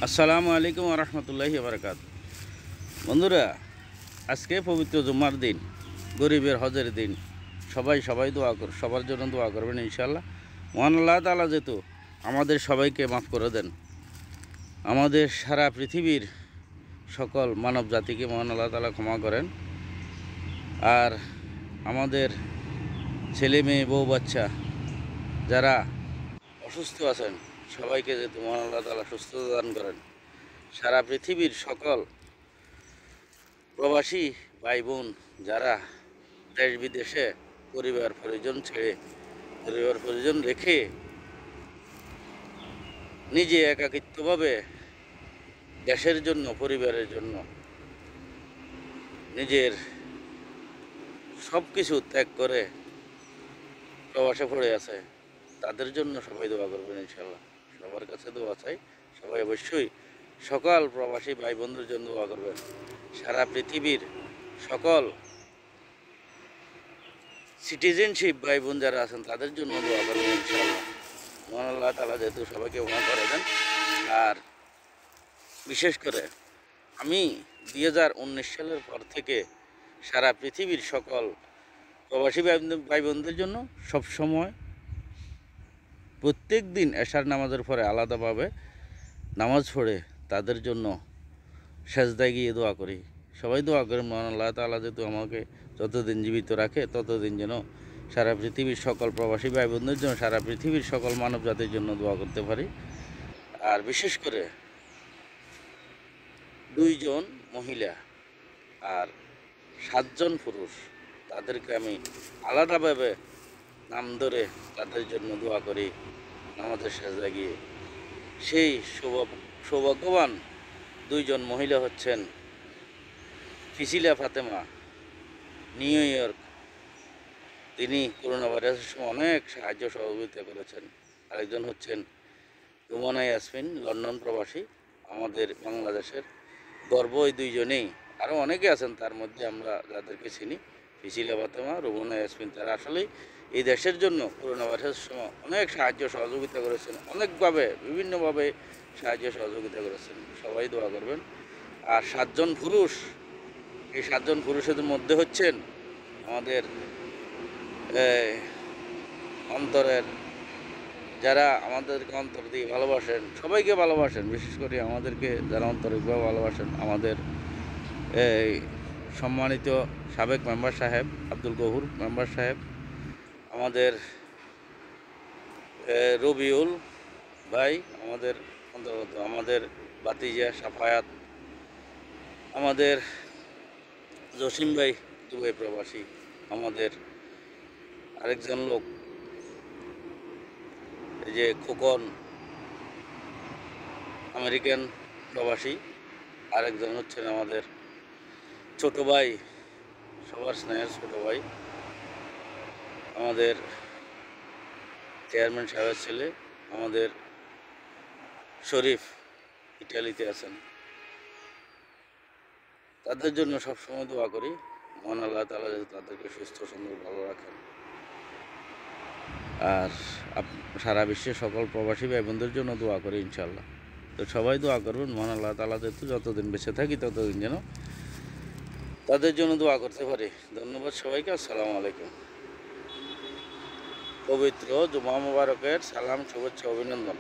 আসসালামু আলাইকুম রহমতুল্লাহি বারাকাত। বন্ধুরা, আজকে পবিত্র জুম্মার দিন, গরিবের হজের দিন। সবাই দোয়া কর, সবার জন্য দোয়া করবেন ইনশাআল্লাহ। মহান আল্লাহ তাআলা যেহেতু আমাদের সবাইকে মাফ করে দেন, আমাদের সারা পৃথিবীর সকল মানব জাতিকে মহান আল্লাহ তাআলা ক্ষমা করেন। আর আমাদের ছেলে মেয়ে বউ বাচ্চা যারা অসুস্থ আছেন, সবাইকে যেহেতু মহান আল্লাহ তাআলা সুস্থতা দান করেন। সারা পৃথিবীর সকল প্রবাসী ভাই বোন যারা দেশ বিদেশে পরিবার পরিজন ছেড়ে, পরিবার পরিজন রেখে নিজে একাকিত্বভাবে দেশের জন্য, পরিবারের জন্য নিজের সব কিছু ত্যাগ করে প্রবাসে পড়ে আছে, তাদের জন্য সবাই দোয়া করবেন ইনশাল্লাহ। সবার কাছে দোয়া চাই, সবাই অবশ্যই সকল প্রবাসী ভাই বোনদের জন্য দোয়া করবেন। সারা পৃথিবীর সকল সিটিজেনশিপ ভাই বোন যারা আছেন তাদের জন্য দোয়া করবেন ইনশাআল্লাহ। মহান আল্লাহ তাআলা যেহেতু সবাইকে ক্ষমা করে দেন। আর বিশেষ করে আমি 2019 সালের পর থেকে সারা পৃথিবীর সকল প্রবাসী ভাই বোনদের জন্য সবসময় প্রত্যেক দিন এশার নামাজের পরে আলাদাভাবে নামাজ পড়ে তাদের জন্য সেজদায় গিয়ে দোয়া করি। সবাই দোয়া করেন মহান আল্লাহ তাআলা যেহেতু আমাকে যতদিন জীবিত রাখে ততদিন যেন সারা পৃথিবীর সকল প্রবাসী ভাই বোনদের জন্য, সারা পৃথিবীর সকল মানব জাতির জন্য দোয়া করতে পারি। আর বিশেষ করে 2 জন মহিলা আর 7 জন পুরুষ, তাদেরকে আমি আলাদাভাবে নাম ধরে তাদের জন্য দোয়া করি নামাজের সেজদায় গিয়ে। সেই সৌভাগ্যবান 2 জন মহিলা হচ্ছেন ফিসিলা ফাতেমা, নিউ ইয়র্ক। তিনি করোনা ভাইরাসের সময় অনেক সাহায্য সহযোগিতা করেছেন। আরেকজন হচ্ছেন রুমানা ইয়াসমিন, লন্ডন প্রবাসী, আমাদের বাংলাদেশের গর্ব। এই 2 জনেই, আরও অনেকে আছেন, তার মধ্যে আমরা যাদেরকে চিনি, ফিসিলা ফাতেমা, রুমানা ইয়াসমিন, তারা আসলেই এই দেশের জন্য করোনা ভাইরাসের সময় অনেক সাহায্য সহযোগিতা করেছেন, অনেকভাবে বিভিন্নভাবে সাহায্য সহযোগিতা করেছেন। সবাই দোয়া করবেন। আর 7 জন পুরুষ, এই 7 জন পুরুষের মধ্যে হচ্ছেন আমাদের অন্তরের, যারা আমাদেরকে অন্তর দিয়ে ভালোবাসেন, সবাইকে ভালোবাসেন, বিশেষ করে আমাদেরকে যারা আন্তরিকভাবে ভালোবাসেন, আমাদের সম্মানিত সাবেক মেম্বার সাহেব আব্দুল গহুর মেম্বার সাহেব, আমাদের রবিউল ভাই, আমাদের অন্তর্গত, আমাদের বাতিজা সাফায়াত, আমাদের জসিম ভাই দুবাই প্রবাসী, আমাদের আরেকজন লোক এই যে খোকন আমেরিকান প্রবাসী, আরেকজন হচ্ছেন আমাদের ছোট ভাই, সবার স্নেহের ছোট ভাই, আমাদের চেয়ারম্যান সাহেবের ছেলে, আমাদের শরীফ, ইটালিতে আছেন। তাদের জন্য সবসময় দোয়া করি, মহান আল্লাহ তাআলা যাতে তাদেরকে সুস্থ সুন্দর ভালো রাখেন। আর সারা বিশ্বের সকল প্রবাসী ভাই বোনদের জন্য দোয়া করি ইনশাআল্লাহ। তো সবাই দোয়া করবেন, মহান আল্লাহ তাআলা যেহেতু যতদিন বেঁচে থাকি ততদিন যেন তাদের জন্য দোয়া করতে পারি। ধন্যবাদ সবাইকে। আসসালামু আলাইকুম। পবিত্র জুমা মুবারকের সালাম, শুভেচ্ছা, অভিনন্দন।